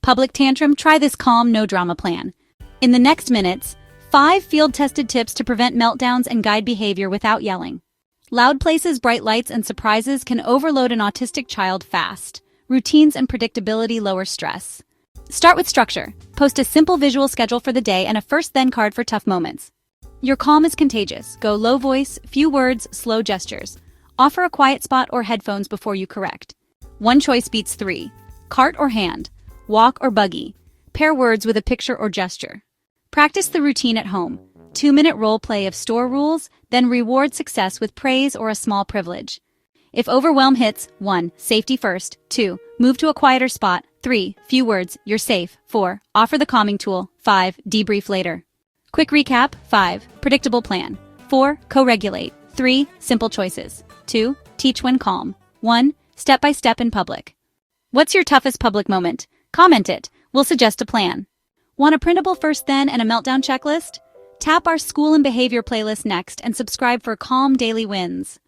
Public tantrum? Try this calm, no-drama plan. In the next minutes, 5 field-tested tips to prevent meltdowns and guide behavior without yelling. Loud places, bright lights, and surprises can overload an autistic child fast. Routines and predictability lower stress. Start with structure. Post a simple visual schedule for the day and a first-then card for tough moments. Your calm is contagious. Go low voice, few words, slow gestures. Offer a quiet spot or headphones before you correct. One choice beats 3. Cart or hand. Walk or buggy. Pair words with a picture or gesture. Practice the routine at home. 2-minute role play of store rules, then reward success with praise or a small privilege. If overwhelm hits, 1. Safety first. 2. Move to a quieter spot. 3. Few words, you're safe. 4. Offer the calming tool. 5. Debrief later. Quick recap. 5. Predictable plan. 4. Co-regulate. 3. Simple choices. 2. Teach when calm. 1. Step-by-step in public. What's your toughest public moment? Comment it. We'll suggest a plan. Want a printable first then and a meltdown checklist? Tap our School and Behavior playlist next and subscribe for calm daily wins.